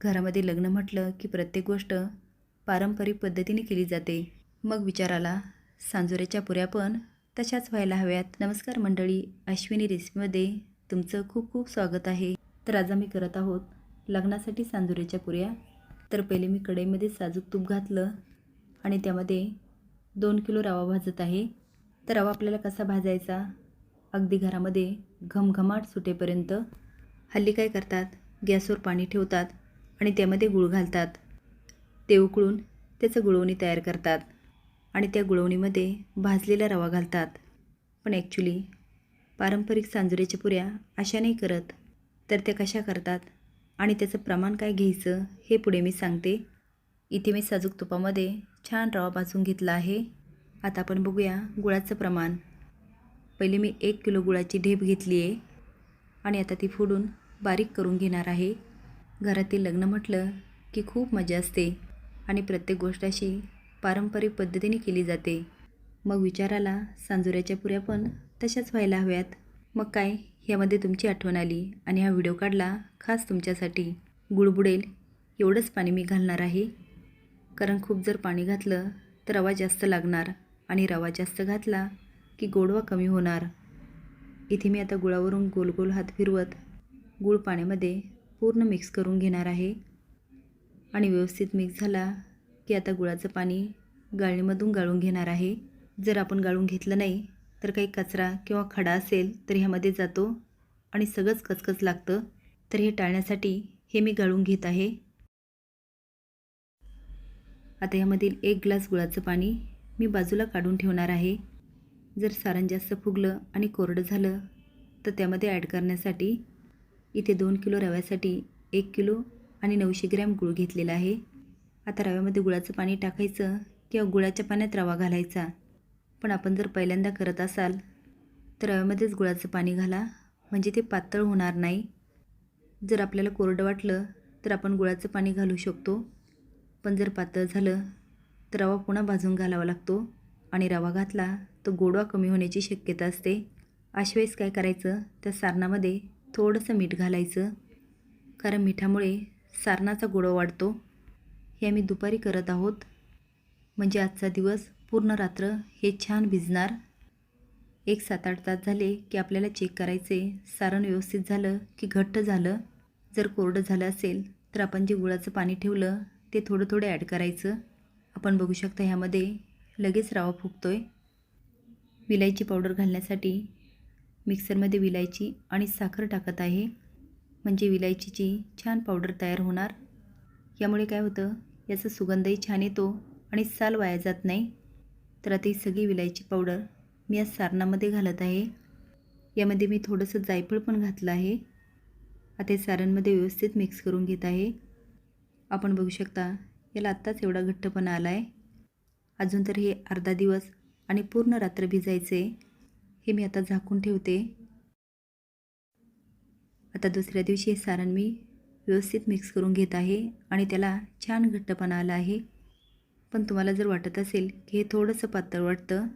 घरामध्ये लग्न म्हटलं की प्रत्येक गोष्ट पारंपरिक पद्धतीने केली जाते. मग विचार आला, सांजोऱ्याच्या पुऱ्या पण तशाच व्हायला हव्यात. नमस्कार मंडळी, अश्विनी रेसिपीमध्ये तुमचं खूप खूप स्वागत आहे. तर आज आम्ही करत आहोत लग्नासाठी सांजोऱ्याच्या पुऱ्या. तर पहिले मी कढईमध्ये साजूक तूप घातलं आणि त्यामध्ये 2 किलो रवा भाजत आहे. तर रवा आपल्याला कसा भाजायचा, अगदी घरामध्ये घमघमाट सुटेपर्यंत. हल्ली काय करतात, गॅसवर पाणी ठेवतात आणि त्यामध्ये गूळ घालतात. ते उकळून त्याचं गुळवणी तयार करतात आणि त्या गुळवणीमध्ये भाजलेला रवा घालतात. पण ॲक्च्युली पारंपरिक सांजोऱ्याच्या पुऱ्या अशा नाही करत. तर त्या कशा करतात आणि त्याचं प्रमाण काय घ्यायचं हे पुढे मी सांगते. इथे मी साजूक तुपामध्ये छान रवा भाजून घेतला आहे. आता आपण बघूया गुळाचं प्रमाण. पहिले मी 1 किलो गुळाची ढेप घेतली आहे आणि आता ती फोडून बारीक करून घेणार आहे. घरातील लग्न म्हटलं की खूप मजा असते आणि प्रत्येक गोष्ट अशी पारंपरिक पद्धतीने केली जाते. मग विचार आला, सांजोऱ्याच्या पुऱ्या पण तशाच व्हायला हव्यात. मग काय, ह्यामध्ये तुमची आठवण आली आणि हा व्हिडिओ काढला खास तुमच्यासाठी. गुळ बुडेल एवढंच पाणी मी घालणार आहे, कारण खूप जर पाणी घातलं तर रवा जास्त लागणार आणि रवा जास्त घातला की गोडवा कमी होणार. इथे मी आता गुळावरून गोल गोल हात फिरवत गूळ पाण्यामध्ये पूर्ण मिक्स करून घेणार आहे आणि व्यवस्थित मिक्स झाला की आता गुळाचं पाणी गाळणीमधून गाळून घेणार आहे. जर आपण गाळून घेतलं नाही तर काही कचरा किंवा खडा असेल तर ह्यामध्ये जातो आणि सगळंच कचकच लागतं. तर हे टाळण्यासाठी हे मी गाळून घेत आहे. आता यामधील 1 ग्लास गुळाचं पाणी मी बाजूला काढून ठेवणार आहे. जर सारण जास्त फुगलं आणि कोरडं झालं तर त्यामध्ये ॲड करण्यासाठी इथे 2 किलो रव्यासाठी 1 किलो आणि 900 ग्रॅम गूळ घेतलेला आहे. आता रव्यामध्ये गुळाचं पाणी टाकायचं किंवा गुळाच्या पाण्यात रवा घालायचा. पण आपण जर पहिल्यांदा करत असाल तर रव्यामध्येच गुळाचं पाणी घाला, म्हणजे ते पातळ होणार नाही. जर आपल्याला कोरडं वाटलं तर आपण गुळाचं पाणी घालू शकतो, पण जर पातळ झालं तर रवा पुन्हा भाजून घालावा लागतो आणि रवा घातला तर गोडवा कमी होण्याची शक्यता असते. अशा वेळेस काय करायचं, त्या सारणामध्ये थोडंसं मीठ घालायचं, कारण मिठामुळे सारणाचा गोडवा वाढतो. हे आम्ही दुपारी करत आहोत, म्हणजे आजचा दिवस पूर्ण रात्र हे छान भिजणार. 7-8 तास झाले की आपल्याला चेक करायचे सारण व्यवस्थित झालं की घट्ट झालं. जर कोरडं झालं असेल तर आपण जे गुळाचं पाणी ठेवलं ते थोडं थोडं ॲड करायचं. आपण बघू शकता ह्यामध्ये लगेच रवा फुगतोय. विलायची पावडर घालण्यासाठी मिक्सरमध्ये विलायची आणि साखर टाकत आहे, म्हणजे विलायचीची छान पावडर तयार होणार. यामुळे काय होतं, याचा सुगंधही छान येतो आणि साल वाया जात नाही. तर आता ही सगळी विलायची पावडर मी या सारणामध्ये घालत आहे. यामध्ये मी थोडंसं जायफळ पण घातलं आहे. आता हे सारणमध्ये व्यवस्थित मिक्स करून घेत आहे. आपण बघू शकता याला आत्ताच एवढा घट्टपणा आला आहे. अजून तर हे अर्धा दिवस आणि पूर्ण रात्र भिजायचे. हे मी आता झाकून ठेवते. आता दुसऱ्या दिवशी हे सारण मी व्यवस्थित मिक्स करून घेत आहे आणि त्याला छान घट्टपणा आला आहे. पण तुम्हाला जर वाटत असेल की हे थोडंसं पातळ वाटतं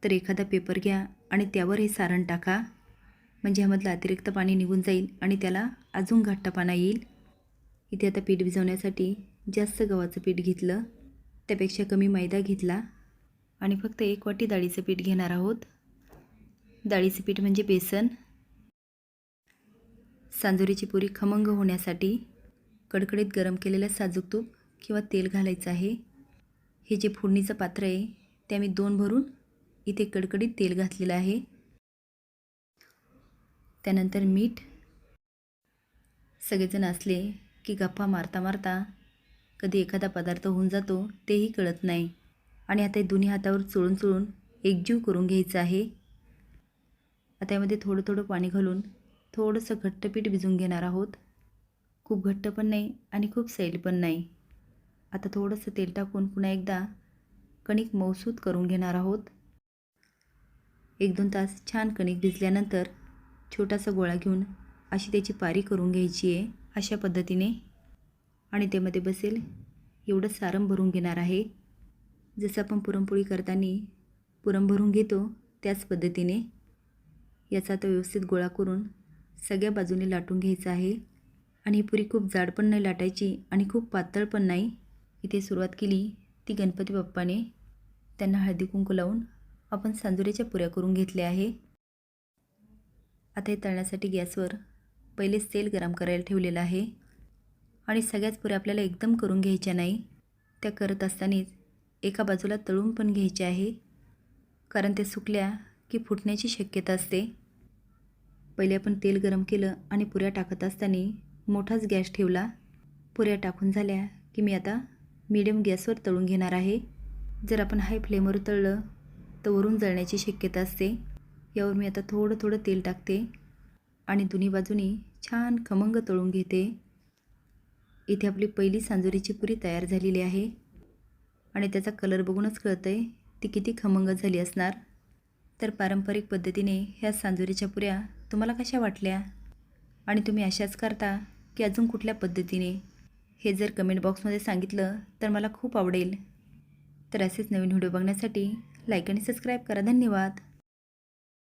तर एखादा पेपर घ्या आणि त्यावर हे सारण टाका, म्हणजे ह्यामधलं अतिरिक्त पाणी निघून जाईल आणि त्याला अजून घट्टपणा येईल. इथे आता पीठ भिजवण्यासाठी जास्त गव्हाचं पीठ घेतलं, त्यापेक्षा कमी मैदा घेतला आणि फक्त 1 वाटी डाळीचं पीठ घेणार आहोत. डाळीचं पीठ म्हणजे बेसन. सांजोरीची पुरी खमंग होण्यासाठी कडकडीत गरम केलेलं साजूक तूप किंवा तेल घालायचं आहे. हे जे फोडणीचं पात्र आहे ते मी 2 भरून इथे कडकडीत तेल घातलेलं आहे. त्यानंतर मीठ. सगळेजण असले की गप्पा मारता मारता कधी एखादा पदार्थ होऊन जातो तेही कळत नाही. आणि आता हे दोन्ही हातावर चोळून चोळून एकजीव करून घ्यायचं आहे. आता यामध्ये थोडं थोडं पाणी घालून थोडंसं घट्ट पीठ भिजवून घेणार आहोत. खूप घट्ट पण नाही आणि खूप सैल पण नाही. आता थोडंसं तेल टाकून पुन्हा एकदा कणिक मऊसूत करून घेणार आहोत. 1-2 तास छान कणिक भिजल्यानंतर छोटासा गोळा घेऊन अशी त्याची पारी करून घ्यायची आहे, अशा पद्धतीने. आणि त्यामध्ये बसेल एवढं सारण भरून घेणार आहे. जसं आपण पुरणपोळी करताना पुरण भरून घेतो त्याच पद्धतीने याचा आता व्यवस्थित गोळा करून सगळ्या बाजूने लाटून घ्यायचा आहे आणि ही पुरी खूप जाड पण नाही लाटायची आणि खूप पातळ पण नाही. इथे सुरुवात केली ती गणपती बाप्पाने. त्यांना हळदी कुंकू लावून आपण सांजोऱ्याच्या पुऱ्या करून घेतल्या आहे. आता हे तळण्यासाठी गॅसवर पहिलेच तेल गरम करायला ठेवलेलं आहे आणि सगळ्याच पुऱ्या आपल्याला एकदम करून घ्यायच्या नाही. त्या करत असतानाच एका बाजूला तळून पण घ्यायच्या आहे, कारण ते सुकल्या की फुटण्याची शक्यता असते. पहिले आपण तेल गरम केलं आणि पुऱ्या टाकत असताना मोठाच गॅस ठेवला. पुऱ्या टाकून झाल्या की मी आता मीडियम गॅसवर तळून घेणार आहे. जर आपण हाय फ्लेमवर तळलं तर वरून जळण्याची शक्यता असते. यावर मी आता थोडं थोडं तेल टाकते आणि दोन्ही बाजूनी छान खमंग तळून घेते. इथे आपली पहिली सांजोरीची पुरी तयार झालेली आहे आणि त्याचा कलर बघूनच कळतंय ती किती खमंग झाली असणार. तर पारंपरिक पद्धतीने ह्या सांजोरीच्या पुऱ्या तुम्हाला कशा वाटल्या आणि तुम्ही अशाच करता की अजून कुठल्या पद्धतीने, हे जर कमेंट बॉक्समध्ये सांगितलं तर मला खूप आवडेल. तर असेच नवीन व्हिडिओ बघण्यासाठी लाईक आणि सबस्क्राईब करा. धन्यवाद.